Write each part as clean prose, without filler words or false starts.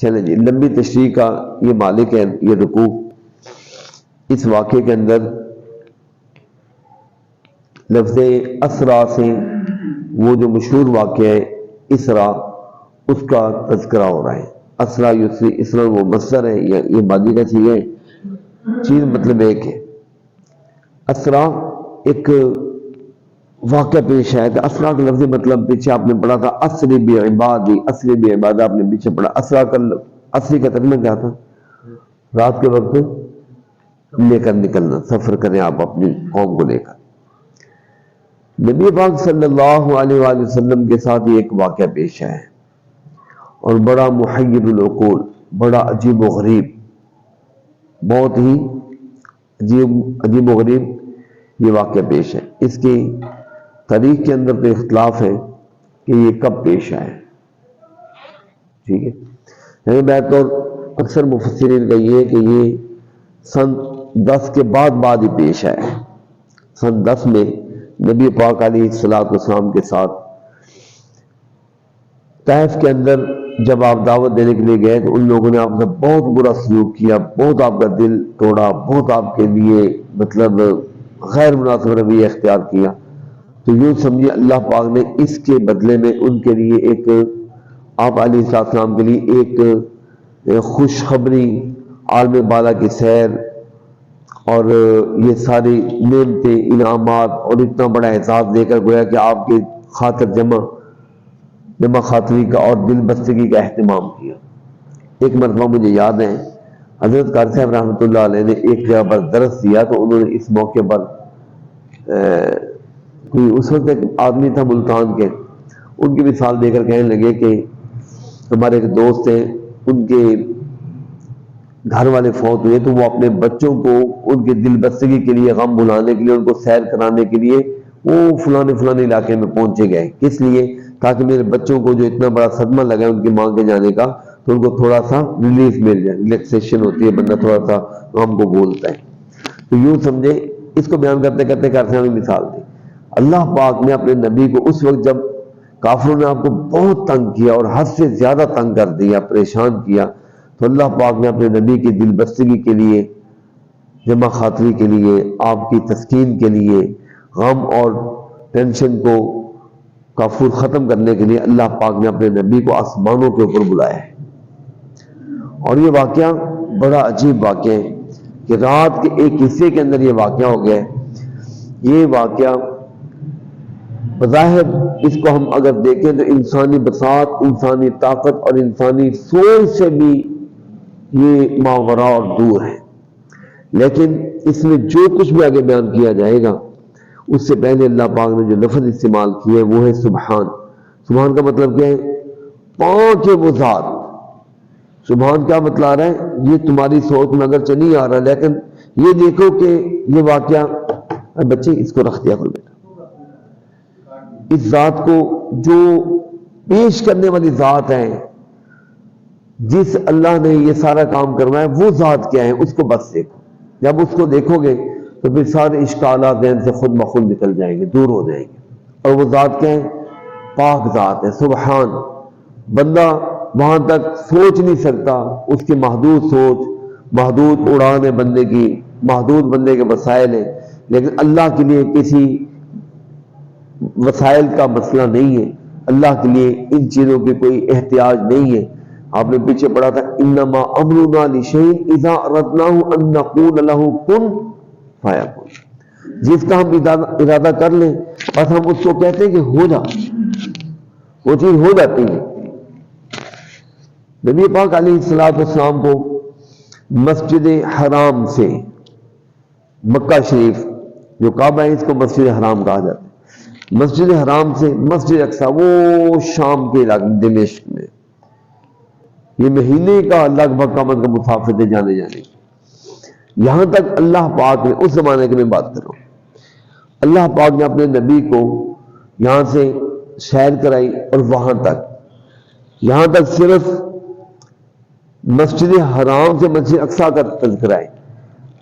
چلیں جی، لمبی تشریح کا یہ مالک ہے یہ رکوع۔ اس واقعے کے اندر لفظ اسرا سے وہ جو مشہور واقعہ ہے اسرا، اس کا تذکرہ ہو رہا ہے۔ اسرا یسری، اسرا وہ مصدر ہے، یہ ماضی کا چیز ہے، چیز مطلب ایک ہے۔ اسرا ایک واقعہ پیش آیا تھا۔ اسرا کا لفظ مطلب پیچھے آپ نے پڑھا تھا، اسری بعبادی، اسری بعبادہ آپ نے پیچھے پڑھا۔ اسرا کا اسری کا ترجمہ کیا تھا؟ رات کے وقت لے کر نکلنا، سفر کریں آپ اپنی قوم کو لے کر۔ نبی پاک صلی اللہ علیہ وآلہ وسلم کے ساتھ یہ ایک واقعہ پیش آیا ہے، اور بڑا محیر العقول، بڑا عجیب و غریب، بہت ہی عجیب و غریب یہ واقعہ پیش ہے۔ اس کی تاریخ کے اندر تو اختلاف ہے کہ یہ کب پیش آیا ہے، ٹھیک ہے۔ یعنی بیت اور اکثر مفسرین کا یہ ہے کہ یہ سن 10 کے بعد ہی پیش آیا ہے۔ سن 10 میں نبی پاک علیہ السلام کے ساتھ طائف کے اندر جب آپ دعوت دینے کے لیے گئے تو ان لوگوں نے آپ سے بہت برا سلوک کیا، بہت آپ کا دل توڑا، بہت آپ کے لیے مطلب غیر مناسب رویہ اختیار کیا۔ تو یوں سمجھیے اللہ پاک نے اس کے بدلے میں ان کے لیے ایک، آپ علیہ السلام کے لیے ایک خوشخبری، عالم بالا کی سیر اور یہ ساری نعمتیں، انعامات اور اتنا بڑا اعزاز دے کر گویا کہ آپ کی خاطر جمع خاطری کا اور دل بستگی کا اہتمام کیا۔ ایک مرتبہ مجھے یاد ہے حضرت قاری صاحب رحمۃ اللہ علیہ نے ایک جگہ پر درس دیا، تو انہوں نے اس موقع پر کوئی اس وقت ایک آدمی تھا ملتان کے، ان کی مثال دے کر کہنے لگے کہ ہمارے ایک دوست ہیں، ان کے گھر والے فوت ہوئے، تو وہ اپنے بچوں کو ان کے دل بستگی کے لیے، غم بھلانے کے لیے، ان کو سیر کرانے کے لیے وہ فلانے علاقے میں پہنچے گئے۔ کس لیے؟ تاکہ میرے بچوں کو جو اتنا بڑا صدمہ لگا ہے ان کی ماں کے جانے کا، تو ان کو تھوڑا سا ریلیف مل جائے، ریلیکسیشن ہوتی ہے، بندہ تھوڑا سا غم کو بھولتا ہے۔ تو یوں سمجھے، اس کو بیان کرتے کرتے کرتے ہمیں مثال دی۔ اللہ پاک نے اپنے نبی کو اس وقت جب کافروں نے آپ کو بہت تنگ کیا اور حد سے زیادہ تنگ کر دیا، پریشان کیا، تو اللہ پاک نے اپنے نبی کی دل بستگی کے لیے، جمع خاطری کے لیے، آپ کی تسکین کے لیے، غم اور ٹینشن کو کافر ختم کرنے کے لیے اللہ پاک نے اپنے نبی کو آسمانوں کے اوپر بلایا ہے۔ اور یہ واقعہ بڑا عجیب واقعہ ہے کہ رات کے ایک حصے کے اندر یہ واقعہ ہو گیا ہے۔ یہ واقعہ بظاہر اس کو ہم اگر دیکھیں تو انسانی بساط، انسانی طاقت اور انسانی سوچ سے بھی یہ ماوراء اور دور ہے، لیکن اس میں جو کچھ بھی آگے بیان کیا جائے گا اس سے پہلے اللہ پاک نے جو لفظ استعمال کیے ہے وہ ہے سبحان۔ سبحان کا مطلب کیا ہے؟ پاک ہے وہ ذات۔ سبحان کیا بتلا رہا ہے؟ یہ تمہاری سوچ میں اگرچہ نہیں آ رہا، لیکن یہ دیکھو کہ یہ واقعہ، بچے اس کو رکھ دیا کرو بیٹا، اس ذات کو جو پیش کرنے والی ذات ہے، جس اللہ نے یہ سارا کام کروایا، وہ ذات کیا ہے اس کو بس دیکھو۔ جب اس کو دیکھو گے تو پھر سارے اشکالات ذہن سے خود بخود نکل جائیں گے، دور ہو جائیں گے۔ اور وہ ذات کیا ہے؟ پاک ذات ہے، سبحان۔ بندہ وہاں تک سوچ نہیں سکتا، اس کی محدود سوچ، محدود اڑان ہے بندے کی، محدود بندے کے وسائل ہیں، لیکن اللہ کے لیے کسی وسائل کا مسئلہ نہیں ہے، اللہ کے لیے ان چیزوں کی کوئی احتیاج نہیں ہے۔ آپ نے پیچھے پڑھا تھا انما امرنا لشیء اذا اردناه ان نقول له کن فیکون۔ جس کا ہم ارادہ کر لیں بس ہم اس کو کہتے ہیں کہ ہو جا، وہ چیز ہو جاتی ہے۔ نبی پاک علیہ السلام کو مسجد حرام سے، مکہ شریف جو کعبہ ہے اس کو مسجد حرام کہا جاتا ہے، مسجد حرام سے مسجد اقصی وہ شام کے علاقے دمشق میں، یہ مہینے کا لگ بھگ کم از کم مسافت جانے کی۔ یہاں تک اللہ پاک نے، اس زمانے کی میں بات کر رہا ہوں، اللہ پاک نے اپنے نبی کو یہاں سے سیر کرائی، اور وہاں تک، یہاں تک صرف مسجد حرام سے مسجد اقصی کا تذکرہ ہے۔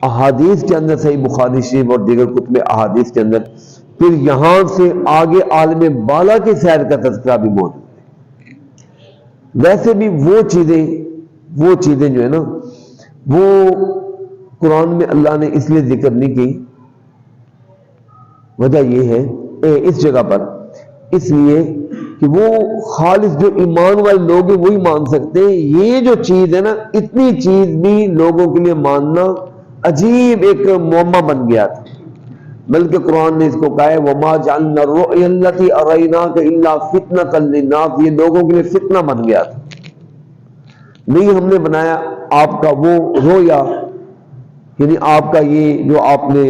احادیث کے اندر، صحیح بخاری شریف اور دیگر کتب احادیث کے اندر، پھر یہاں سے آگے عالم بالا کی سیر کا تذکرہ بھی موجود ہے۔ ویسے بھی وہ چیزیں وہ چیزیں جو ہے نا وہ قرآن میں اللہ نے اس لیے ذکر نہیں کی، وجہ یہ ہے اس جگہ پر اس لیے کہ وہ خالص جو ایمان والے لوگ ہیں وہی مان سکتے ہیں۔ یہ جو چیز ہے نا، اتنی چیز بھی لوگوں کے لیے ماننا عجیب ایک معمہ بن گیا تھا، بلکہ قرآن نے اس کو کہا ہے وَمَا جَعَلْنَا الرُّؤْيَا الَّتِي أَرَيْنَاكَ إِلَّا فِتْنَةً لِلنَّاسِ، یہ لوگوں کے لیے فتنہ بن گیا تھا۔ نہیں ہم نے بنایا آپ کا وہ رویا، یعنی آپ کا یہ جو آپ نے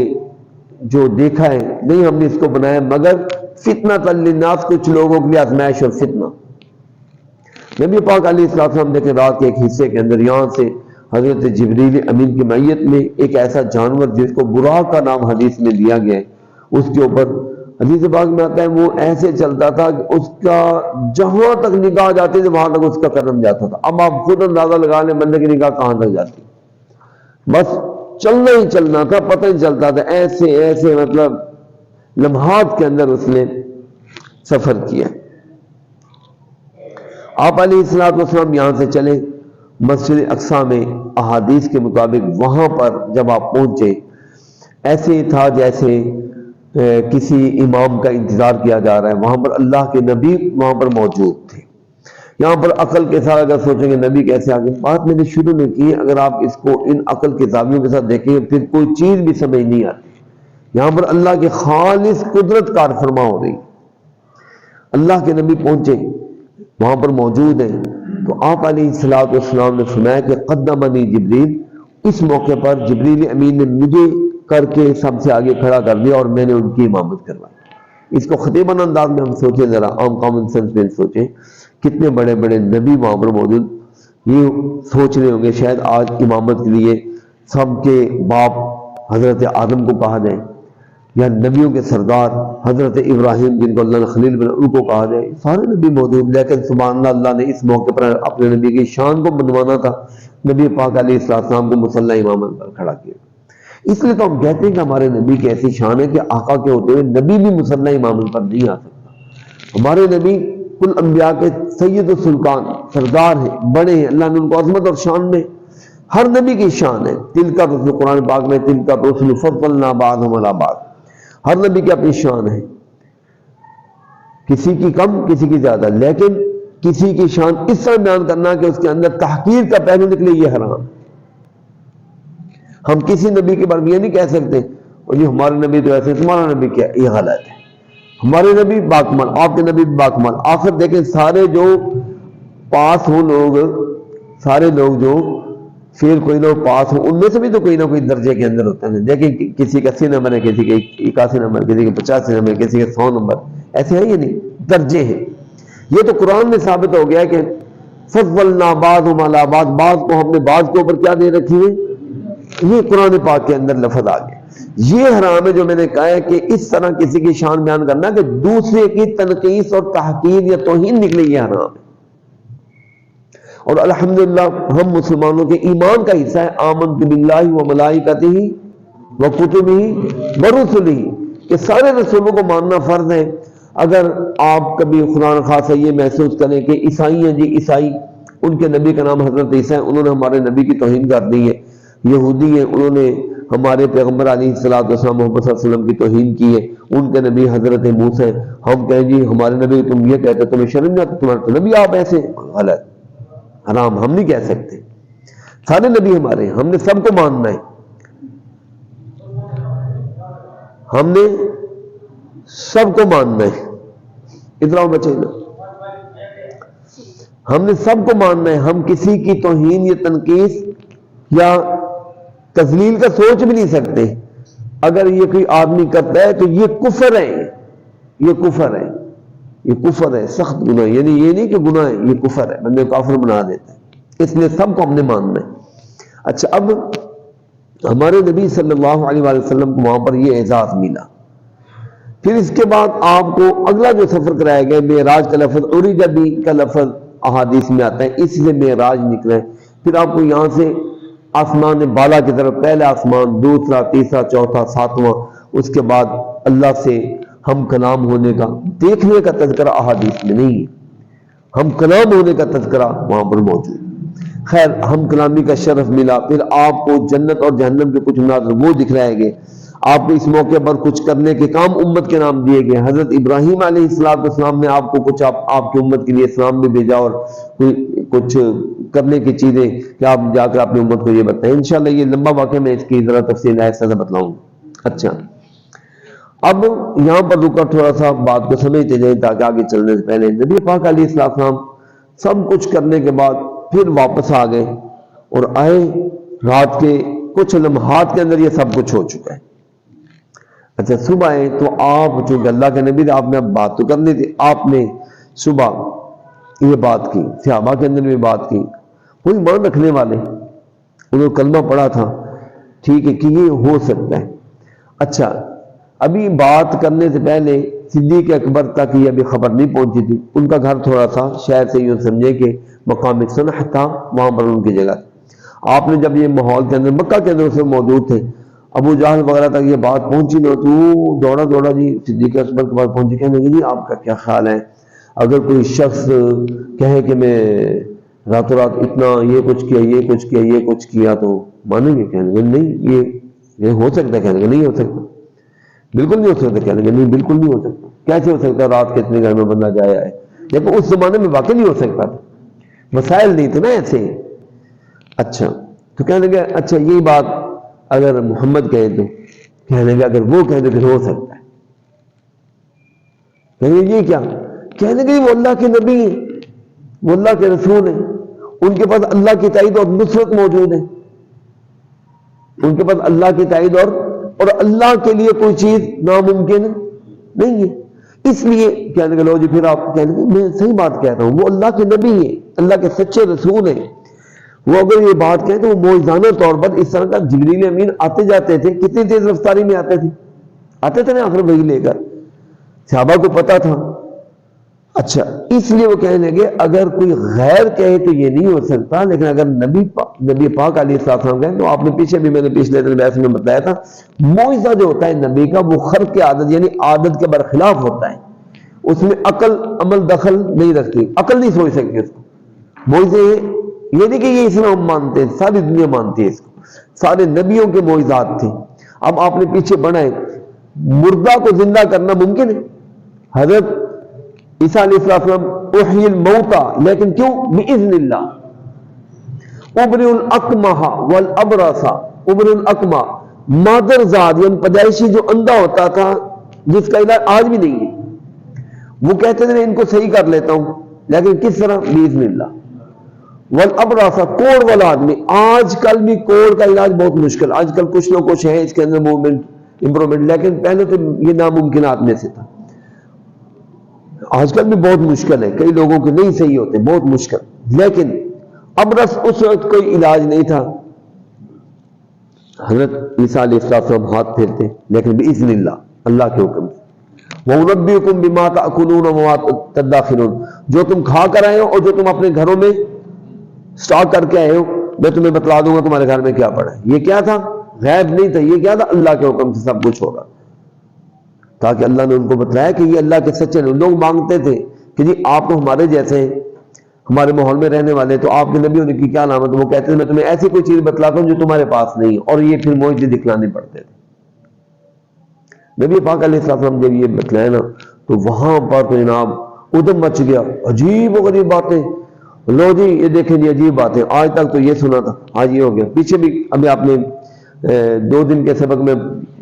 جو دیکھا ہے، نہیں ہم نے اس کو بنایا مگر فتنۃ للناس، کچھ لوگوں کے لیے آزمائش اور فتنہ۔ نبی پاک علیہ السلام دیکھیں رات کے ایک حصے کے اندر یہاں سے حضرت جبریل امین کی معیت میں ایک ایسا جانور جس کو براق کا نام حدیث میں دیا گیا ہے، اس کے اوپر حدیث پاک میں آتا ہے وہ ایسے چلتا تھا کہ اس کا جہاں تک نگاہ جاتی تھی وہاں تک اس کا قدم جاتا تھا۔ اب آپ خود اندازہ لگا لیں بندے کی نگاہ کہاں تک جاتی، بس چلنا ہی چلنا تھا، پتہ نہیں چلتا تھا، ایسے ایسے مطلب لمحات کے اندر اس نے سفر کیا۔ آپ علیہ السلام یہاں سے چلے مسجد اقصیٰ میں، احادیث کے مطابق وہاں پر جب آپ پہنچے ایسے ہی تھا جیسے کسی امام کا انتظار کیا جا رہا ہے، وہاں پر اللہ کے نبی وہاں پر موجود تھے۔ یہاں پر عقل کے ساتھ اگر سوچیں گے نبی کیسے آگے، بات میں نے شروع میں کی، اگر آپ اس کو ان عقل کے زاویوں کے ساتھ دیکھیں گے پھر کوئی چیز بھی سمجھ نہیں آتی۔ یہاں پر اللہ کی خالص قدرت کار فرما ہو رہی، اللہ کے نبی پہنچے وہاں پر موجود ہیں، تو آپ علیہ السلام نے فرمایا کہ قدمنی جبریل، اس موقع پر جبریل امین نے مجھے کر کے سب سے آگے کھڑا کر دیا اور میں نے ان کی امامت کروائی۔ اس کو خطیبانہ انداز میں ہم سوچیں، ذرا عام کامن سینس میں سوچیں، کتنے بڑے بڑے نبی وہاں پر موجود، یہ سوچ رہے ہوں گے شاید آج امامت کے لیے سب کے باپ حضرت آدم کو کہا جائے، یا نبیوں کے سردار حضرت ابراہیم جن کو اللہ نے خلیل بنا ان کو کہا جائے، سارے نبی موجود، لیکن سبحان اللہ، اللہ نے اس موقع پر اپنے نبی کی شان کو منوانا تھا، نبی پاک علیہ السلام کو مصلی امامت پر کھڑا کیا۔ اس لیے تو ہم کہتے ہیں کہ ہمارے نبی کی ایسی شان ہے کہ آقا کے ہوتے ہوئے نبی بھی مصلی امامت پر نہیں آ سکتا۔ ہمارے نبی کل انبیاء کے سید و سلطان سردار ہیں، بڑے ہیں، اللہ نے ان کو عظمت اور شان میں ہر نبی کی شان ہے۔ تلک الرسل، قرآن پاک میں تلک الرسل فضلنا بعضهم علی بعض، ہر نبی کی اپنی شان ہے، کسی کی کم کسی کی زیادہ، لیکن کسی کی شان اس طرح بیان کرنا کہ اس کے اندر تحقیر کا پہلو نکلے یہ حرام۔ ہم کسی نبی کے بارے میں یہ نہیں کہہ سکتے اور جی ہمارے نبی تو ایسے، تمہارا نبی کیا، یہ غلط ہے۔ ہمارے نبی باکمال، آپ کے نبی باکمال۔ آخر دیکھیں سارے جو پاس ہوں لوگ، سارے لوگ جو پھر کوئی نہ پاس ہوں، ان میں سے بھی تو کوئی نہ کوئی درجے کے اندر ہوتے ہیں۔ دیکھیں کسی کا 80 نمبر ہے، کسی کے 81 نمبر، کسی کے 85 نمبر، کسی کے 100 نمبر، ایسے ہیں یہ نہیں، درجے ہیں۔ یہ تو قرآن میں ثابت ہو گیا کہ فضلنا بعضهم علی بعض، بعض کو ہم نے بعض کے اوپر کیا دے رکھی ہے، یہ قرآن پاک کے اندر لفظ آ گیا۔ یہ حرام ہے جو میں نے کہا ہے کہ اس طرح کسی کی شان بیان کرنا کہ دوسرے کی تنقیص اور تحقیر یا توہین نکلے، یہ حرام ہے۔ اور الحمدللہ ہم مسلمانوں کے ایمان کا حصہ ہے آمنت باللہ و ملائکتہ و کتبہ و رسلہ، کہ سارے رسولوں کو ماننا فرض ہے۔ اگر آپ کبھی خدا نخواستہ یہ محسوس کریں کہ عیسائی ہیں، جی عیسائی، ان کے نبی کا نام حضرت عیسیٰ ہے، انہوں نے ہمارے نبی کی توہین کر دی ہے، یہودی ہیں انہوں نے ہمارے پیغمبر علیہ السلام محمد صلی اللہ علیہ وسلم کی توہین کی ہے، ان کے نبی حضرت موسیٰ ہیں، ہم کہیں جی ہمارے نبی تم یہ کہتے تمہیں شرم نہیں آتی، تمہارے تو نبی آپ ایسے، غلط، حرام، ہم نہیں کہہ سکتے۔ سارے نبی ہمارے ہیں، ہم نے سب کو ماننا ہے، ہم نے سب کو ماننا ہے، اتنا بچے نا، ہم نے سب کو ماننا ہے، ہم کسی کی توہین یا تنقیص یا تذلیل کا سوچ بھی نہیں سکتے۔ اگر یہ کوئی آدمی کرتا ہے تو یہ کفر ہے، یہ کفر ہے، یہ کفر ہے، سخت گناہ، یعنی یہ نہیں کہ گناہ ہے، یہ کفر ہے، بندے کافر بنا دیتا ہے، اس لیے سب کو ہم نے ماننا ہے۔ اچھا، اب ہمارے نبی صلی اللہ علیہ وآلہ وسلم کو وہاں پر یہ اعزاز ملا، پھر اس کے بعد آپ کو اگلا جو سفر کرایا گیا، معراج کا لفظ عرج بھی کا لفظ احادیث میں آتا ہے، اسی سے معراج نکلا ہے۔ پھر آپ کو یہاں سے آسمان بالا کی طرف، پہلا آسمان، دوسرا، تیسرا، چوتھا، ساتواں، اس کے بعد اللہ سے ہم کلام ہونے کا، دیکھنے کا تذکرہ احادیث میں نہیں ہے، ہم کلام ہونے کا تذکرہ وہاں پر موجود۔ خیر ہم کلامی کا شرف ملا، پھر آپ کو جنت اور جہنم کے کچھ مناظر وہ دکھلائے گئے، آپ کو اس موقع پر کچھ کرنے کے کام امت کے نام دیے گئے۔ حضرت ابراہیم علیہ السلام نے آپ کو کچھ آپ کی امت کے لیے اسلام میں بھیجا اور کچھ کرنے کی چیزیں کہ آپ جا کر اپنی امت کو یہ بتائیں۔ انشاءاللہ یہ لمبا واقعہ، میں اس کی ذرا تفصیل ایسا بتلاؤں۔ اچھا، اب یہاں پر رکا، تھوڑا سا بات کو سمجھتے جائیں تاکہ آگے چلنے سے پہلے نبی پاک علیہ السلام سب کچھ کرنے کے بعد پھر واپس آ گئے اور آئے، رات کے کچھ لمحات کے اندر یہ سب کچھ ہو چکا ہے۔ اچھا، صبح آئے تو آپ چونکہ اللہ کے نبی تھے، آپ نے اب بات تو کرنی تھی، آپ نے صبح یہ بات کی، صحابہ کے اندر بھی بات کی، وہ ایمان رکھنے والے انہوں نے کلمہ پڑھا تھا، ٹھیک ہے کہ یہ ہو سکتا ہے۔ اچھا، ابھی بات کرنے سے پہلے صدیق اکبر تک یہ ابھی خبر نہیں پہنچی تھی، ان کا گھر تھوڑا سا شہر سے یوں سمجھے کہ مقام صنح تھا، وہاں پر ان کی جگہ تھی۔ آپ نے جب یہ ماحول کے اندر مکہ کے اندر سے موجود تھے، ابو جہل وغیرہ تک یہ بات پہنچی نہ تو دوڑا جی صدیق اکبر کے پاس پہنچی، کہنے لگے جی آپ کا کیا خیال ہے، اگر کوئی شخص کہے کہ میں راتوں رات اتنا یہ کچھ کیا تو مانیں گے؟ کہنے لگے نہیں، یہ ہو سکتا ہے؟ کہنے لگے نہیں ہو سکتا، بالکل نہیں ہو سکتا۔ کہنے لگے نہیں، بالکل نہیں ہو سکتا، کیسے ہو سکتا؟ رات کے اتنے گھر میں بندہ جایا ہے، لیکن اس زمانے میں واقعی نہیں ہو سکتا تھا، وسائل نہیں تھے نا ایسے۔ اچھا، تو کہنے لگے اچھا یہی بات اگر محمد کہے تو؟ کہنے لگے اگر وہ کہے تو پھر ہو سکتا ہے۔ کہنے لگے یہ کیا؟ کہنے لگے وہ اللہ کے نبی ہیں، وہ اللہ کے رسول ہیں، ان کے پاس اللہ کی تائید اور نصرت موجود ہے، ان کے پاس اللہ کی تائید اور اللہ کے لیے کوئی چیز ناممکن نہیں ہے۔ اس لیے کہنے لگے لو جی پھر آپ کہنے لگے میں صحیح بات کہہ رہا ہوں، وہ اللہ کے نبی ہیں، اللہ کے سچے رسول ہیں، وہ اگر یہ بات کہیں تو وہ موجزانہ طور پر اس طرح کا جبریل امین آتے جاتے تھے، کتنی تیز رفتاری میں آتے تھے نا آخر وہی لے کر، صحابہ کو پتا تھا۔ اچھا، اس لیے وہ کہنے لگے اگر کوئی غیر کہے تو یہ نہیں ہو سکتا، لیکن اگر نبی پاک علیہ السلام کہیں تو آپ نے پیچھے بھی میں نے پچھلے دن بحث میں بتایا تھا، معجزہ جو ہوتا ہے نبی کا وہ خرق کی عادت یعنی عادت کے برخلاف ہوتا ہے، اس میں عقل عمل دخل نہیں رکھتی، عقل نہیں سوچ سکتی اس کو۔ معجزے یہ نہیں کہ یہ اسلام مانتے ہیں، ساری دنیا مانتی ہے اس کو، سارے نبیوں کے معجزات تھے۔ اب آپ نے پیچھے بڑھائے، مردہ کو زندہ کرنا ممکن ہے، حضرت عیسیٰ علیہ السلام احیی الموتى، لیکن کیوں؟ باذن اللہ۔ ابرئ الاکمہ والابرص، ابرئ الاکمہ مادر زاد یعنی پیدائشی جو اندھا ہوتا تھا جس کا علاج آج بھی نہیں ہے، وہ کہتے تھے ان کو صحیح کر لیتا ہوں، لیکن کس طرح؟ باذن اللہ۔ والابرص کوڑ والا آدمی، آج کل بھی کوڑ کا علاج بہت مشکل، آج کل کچھ نہ کچھ ہے اس کے اندر موومنٹ امپرومنٹ، لیکن پہلے تو یہ ناممکنات میں سے تھا، آج کل بھی بہت مشکل ہے، کئی لوگوں کے نہیں صحیح ہوتے، بہت مشکل، لیکن ابرص اس وقت کوئی علاج نہیں تھا، حضرت عیسیٰ علیہ السلام ہاتھ پھیرتے لیکن باذن اللہ، اللہ کے حکم سے۔ وَأُنَبِّئُكُم بِمَا تَأْكُلُونَ وَمَا تَدَّخِرُونَ، جو تم کھا کر آئے ہو اور جو تم اپنے گھروں میں سٹاک کر کے آئے ہو میں تمہیں بتلا دوں گا تمہارے گھر میں کیا پڑا ہے۔ یہ کیا تھا؟ غیب نہیں تھا، یہ کیا تھا؟ اللہ کے حکم سے سب کچھ ہوگا، تاکہ اللہ نے ان کو بتلایا کہ یہ اللہ کے سچے ہیں۔ لوگ مانگتے تھے کہ جی آپ تو ہمارے جیسے ہیں، ہمارے ماحول میں رہنے والے، تو آپ کے نبی ہونے کی کیا علامت؟ وہ کہتے تھے میں تمہیں ایسی کوئی چیز بتلاتا ہوں جو تمہارے پاس نہیں ہے، اور یہ پھر معجزے دکھلانے پڑتے تھے۔ نبی پاک علیہ السلام جب یہ بتلایا نا تو وہاں پر تو جناب ادھم مچ گیا، عجیب و غریب باتیں، لو جی یہ دیکھیں جی عجیب باتیں، آج تک تو یہ سنا تھا آج یہ ہو گیا۔ پیچھے بھی ابھی آپ نے 2 دن کے سبق میں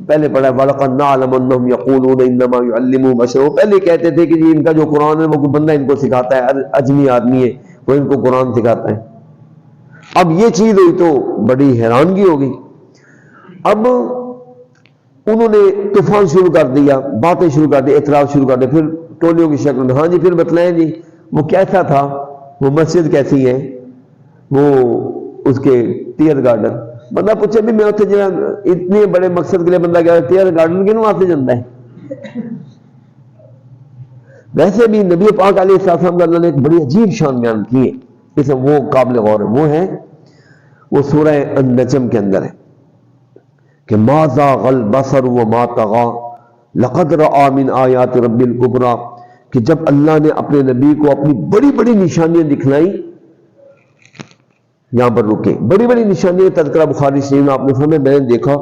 پہلے پڑھا وَلَقَدْ نَعْلَمُ أَنَّهُمْ يَقُولُونَ إِنَّمَا يُعَلِّمُهُ بَشَرٌ، وہ پہلے کہتے تھے کہ جی ان کا جو قرآن ہے وہ کوئی بندہ ان کو سکھاتا ہے، اجمی آدمی ہے وہ ان کو قرآن سکھاتا ہے۔ اب یہ چیز ہوئی تو بڑی حیرانگی ہو گئی، اب انہوں نے طوفان شروع کر دیا، باتیں شروع کر دی، اعتراض شروع کر دیا، پھر ٹولیوں کی شکل میں، ہاں جی پھر بتلائیں جی وہ کیسا تھا، وہ مسجد کیسی ہے، وہ اس کے ٹیئر گارڈن، بندہ پوچھے بھی میں اتنے جا اتنے بڑے مقصد کے لیے بندہ گیا ٹیئر گارڈن کیوں آتے جاتا ہے؟ ویسے بھی نبی پاک علیہ السلام اللہ نے ایک بڑی عجیب شان بیان کی ہے، اس وہ قابل غور ہے، وہ ہے وہ سورہ النجم کے اندر ہے کہ ما زاغ البصر وما طغى لقد رأى من آیات رب الکبریٰ، کہ جب اللہ نے اپنے نبی کو اپنی بڑی بڑی نشانیاں دکھلائیں یہاں پر رکے. بڑی بڑی نشانی تذکرہ بخاری شریف میں آپ نے فرمایا میں نے دیکھا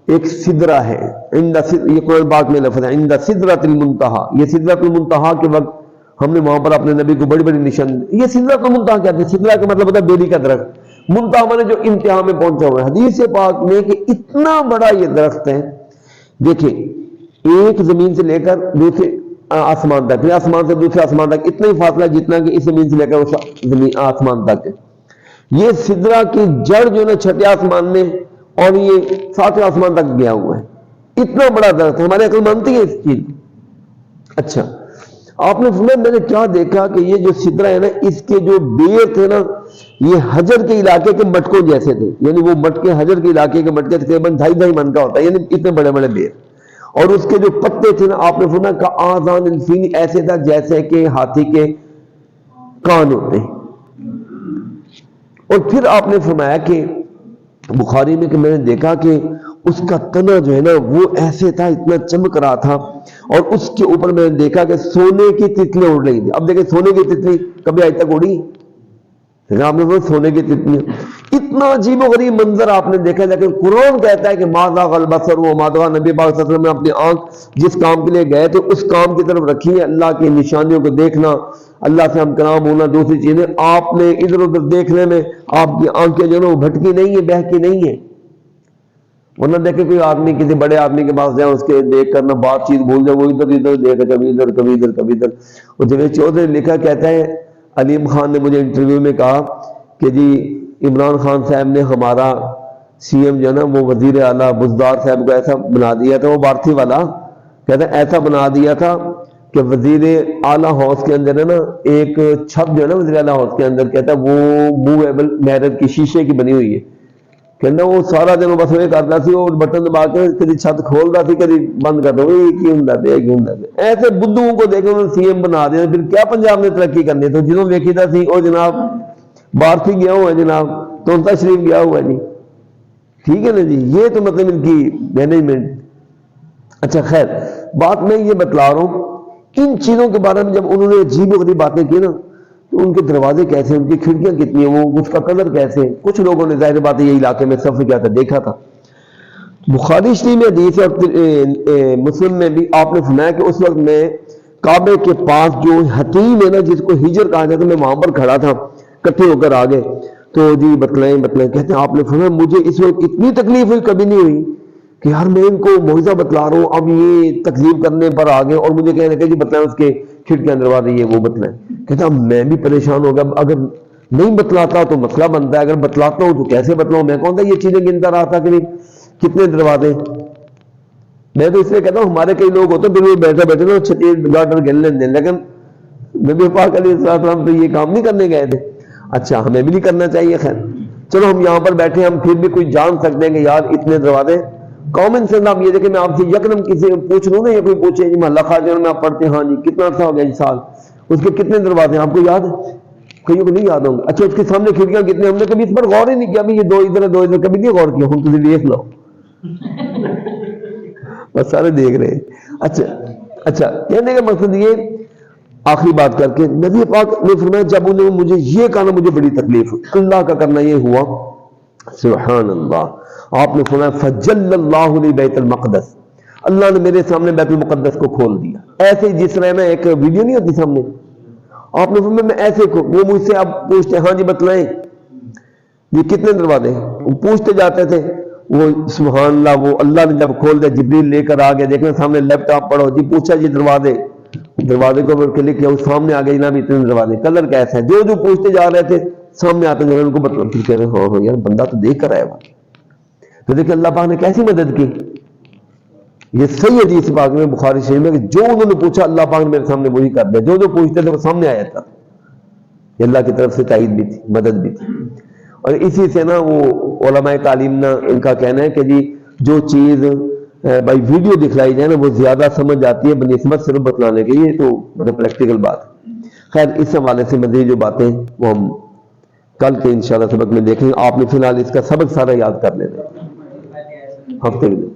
ایک سدرہ ہے, یہ قرآن پاک میں لفظ ہے عند سدرۃ المنتہا. یہ سدرۃ المنتہا کے وقت ہم نے وہاں پر اپنے نبی کو بڑی بڑی نشان. یہ سدرۃ المنتہا کیا ہے؟ سدرہ کا مطلب ہوتا ہے بیری کا درخت, منتہا مانے جو انتہا میں پہنچا ہوا ہے. حدیث پاک میں کہ اتنا بڑا یہ درخت ہے, دیکھیں ایک زمین سے لے کر دوسرے آسمان تک, آسمان سے دوسرے آسمان تک اتنا ہی فاصلہ جتنا کہ اس زمین سے لے کر اس زمین آسمان تک ہے. یہ سدرہ کی جڑ جو ہے نا چھٹے آسمان میں اور یہ ساتویں آسمان تک گیا ہوا ہے. اتنا بڑا درخت, ہماری عقل مانتی ہے اس چیز. اچھا آپ نے فرمایا میں نے کیا دیکھا کہ یہ جو سدرہ ہے نا اس کے جو بیر تھے نا یہ حجر کے علاقے کے مٹکوں جیسے تھے. یعنی وہ مٹکے حجر کے علاقے کے مٹکے تقریباً 2.5 من کا ہوتا ہے, یعنی اتنے بڑے بڑے بیر. اور اس کے جو پتے تھے نا آپ نے فرمایا کہ آذان الفیل, ایسے تھا جیسے کہ ہاتھی کے کان ہوتے ہیں. اور پھر آپ نے فرمایا کہ بخاری میں کہ میں نے دیکھا کہ اس کا تنا جو ہے نا وہ ایسے تھا, اتنا چمک رہا تھا. اور اس کے اوپر میں نے دیکھا کہ سونے کی تتلیاں اڑ رہی تھی. اب دیکھیں سونے کی تتلی کبھی آج تک اڑی؟ آپ نے وہ سونے کی تتلیاں, اتنا عجیب و غریب منظر آپ نے دیکھا. لیکن قرآن کہتا ہے کہ ما ذاق البصر وما طغى. نبی پاک صلی اللہ علیہ وسلم نے اپنی آنکھ جس کام کے لیے گئے تھے اس کام کی طرف رکھی ہے, اللہ کی نشانیوں کو دیکھنا, اللہ سے ہم کلام ہونا, دوسری چیزیں. آپ نے ادھر ادھر دیکھنے میں آپ کی آنکھیں جو ہے وہ بھٹکی نہیں ہے, بہکی نہیں ہے. ورنہ دیکھیں کوئی آدمی کسی بڑے آدمی کے پاس جائے, اس کے دیکھ کر نہ بات چیت بھول جائے, وہ ادھر ادھر دیکھے, کبھی ادھر کبھی ادھر کبھی ادھر. اور جوید چودھری نے لکھا, کہتا ہے علیم خان نے مجھے انٹرویو میں کہا کہ جی عمران خان صاحب نے ہمارا سی ایم جو ہے نا وہ وزیر اعلیٰ بزدار صاحب کو ایسا بنا دیا تھا, وہ بارتھی والا کہتا ہے ایسا بنا دیا تھا کہ وزیر اعلیٰ ہاؤس کے اندر ہے نا ایک چھت جو ہے نا وزیر اعلیٰ ہاؤس کے اندر, کہتا ہے وہ موویبل میرر کی شیشے کی بنی ہوئی ہے. کہنا وہ سارا دن بس وہ کرتا سی, وہ بٹن دبا کے کبھی چھت کھول رہا تھی کبھی بند کر دو, ایسے بدھوں کو دیکھو انہوں نے سی ایم بنا دیا. پھر کیا پنجاب نے ترقی کرنی؟ تو جنہوں نے دیکھی تھا سی وہ جناب بارسی گیا ہوا ہے, جناب تونتا شریف گیا ہوا ہے جی. ٹھیک ہے نا جی, یہ تو مطلب ان کی مینجمنٹ. اچھا خیر, بات میں یہ بتلا رہا ہوں ان چیزوں کے بارے میں. جب انہوں نے عجیب و غریب باتیں کی نا, تو ان کے دروازے کیسے, ان کی کھڑکیاں کتنی ہیں, وہ اس کا کلر کیسے. کچھ لوگوں نے ظاہر بات ہے یہ علاقے میں سفر کیا تھا, دیکھا تھا. بخاری شریف میں حدیث اور مسلم میں بھی آپ نے سنایا کہ اس وقت میں کعبے کے پاس جو حتیم ہے نا جس کو ہجر کہا جاتا, میں وہاں پر کھڑا تھا, اکٹھے ہو کر آ گئے. تو جی بتلائیں کہتے ہیں آپ نے فرمایا مجھے اس وقت اتنی تکلیف ہوئی کبھی نہیں ہوئی کہ یار میں ان کو معجزہ بتلا رہا ہوں, اب یہ تکلیف کرنے پر آ گئے اور مجھے کہنے کہ جی بتلائیں اس کے کھڑکیاں دروازے یہ وہ بتلائیں. کہتا اب میں بھی پریشان ہو گیا, اگر نہیں بتلاتا تو مسئلہ بنتا ہے, اگر بتلاتا ہوں تو کیسے بتلاؤں. میں کون سا یہ چیزیں گنتا رہا تھا کہ نہیں کتنے دروازے. میں تو اس لیے کہتا ہوں ہمارے کئی لوگ ہوتے ہیں بالکل بیٹھے بیٹھے نا چھٹی گارڈر گن لیں دیں, لیکن نبی پاک علیہ السلام تو یہ کام نہیں کرنے گئے تھے. اچھا ہمیں بھی نہیں کرنا چاہیے. خیر چلو ہم یہاں پر بیٹھے, ہم پھر بھی کوئی جان سکتے ہیں کہ یار اتنے دروازے کامن سینس. آپ یہ دیکھیں میں آپ سے یکدم کسی پوچھ لوں نا, یا کوئی پوچھے جی محلہ خاجہ میں آپ پڑھتے ہیں, ہاں جی کتنا عرصہ ہو گیا جی سال, اس کے کتنے دروازے ہیں آپ کو یاد ہے؟ کئیوں کو نہیں یاد ہوں گے. اچھا اس کے سامنے کھڑکیاں کتنی, ہم نے کبھی اس پر غور ہی نہیں کیا, یہ دو ادھر دو ادھر, کبھی نہیں غور کیا. ہم تو دیکھ لو بس سارے دیکھ رہے ہیں. اچھا کہنے کا مقصد یہ, آخری بات کر کے نبی پاک نے فرمایا جب انہوں نے مجھے یہ کہا مجھے بڑی تکلیف, اللہ کا کرنا یہ ہوا سبحان اللہ. آپ نے فرمایا فجل اللہ لی بیت المقدس, اللہ نے میرے سامنے بیت المقدس کو کھول دیا. ایسے جس طرح میں ایک ویڈیو نہیں ہوتی سامنے, آپ نے فرمایا میں ایسے وہ مجھ سے اب پوچھتے ہاں جی بتلائیں یہ کتنے دروازے, وہ پوچھتے جاتے تھے. وہ سبحان اللہ, وہ اللہ نے جب کھول دیا جبریل لے کر آ گیا, دیکھنا سامنے لیپ ٹاپ پڑھو جی, پوچھا جی دروازے کو کلک کیا, وہ سامنے آ گیا جناب اتنے دروازے, کلر کیسا ہے, جو پوچھتے جا رہے تھے سامنے آتے ہیں ان کو بتاؤ. پھر کہہ رہے ہاں یار بندہ تو دیکھ کر آیا ہوا. تو دیکھیں اللہ پاک نے کیسی مدد کی. یہ صحیح حدیث پاک میں بخاری شریف میں کہ جو انہوں نے پوچھا اللہ پاک نے میرے سامنے وہی کر دیا, جو پوچھتے تھے وہ سامنے آیا تھا. یہ اللہ کی طرف سے تائید بھی تھی, مدد بھی تھی. اور اسی سے نا وہ علماء تعلیم نا ان کا کہنا ہے کہ جی جو چیز بھائی ویڈیو دکھلائی جائے نا وہ زیادہ سمجھ آتی ہے بنسبت صرف بتلانے کے. یہ تو مطلب پریکٹیکل بات. خیر اس حوالے سے مزید جو باتیں وہ ہم کل کے انشاءاللہ سبق میں دیکھیں. آپ نے فی الحال اس کا سبق سارا یاد کر لینا ہفتے کے دن.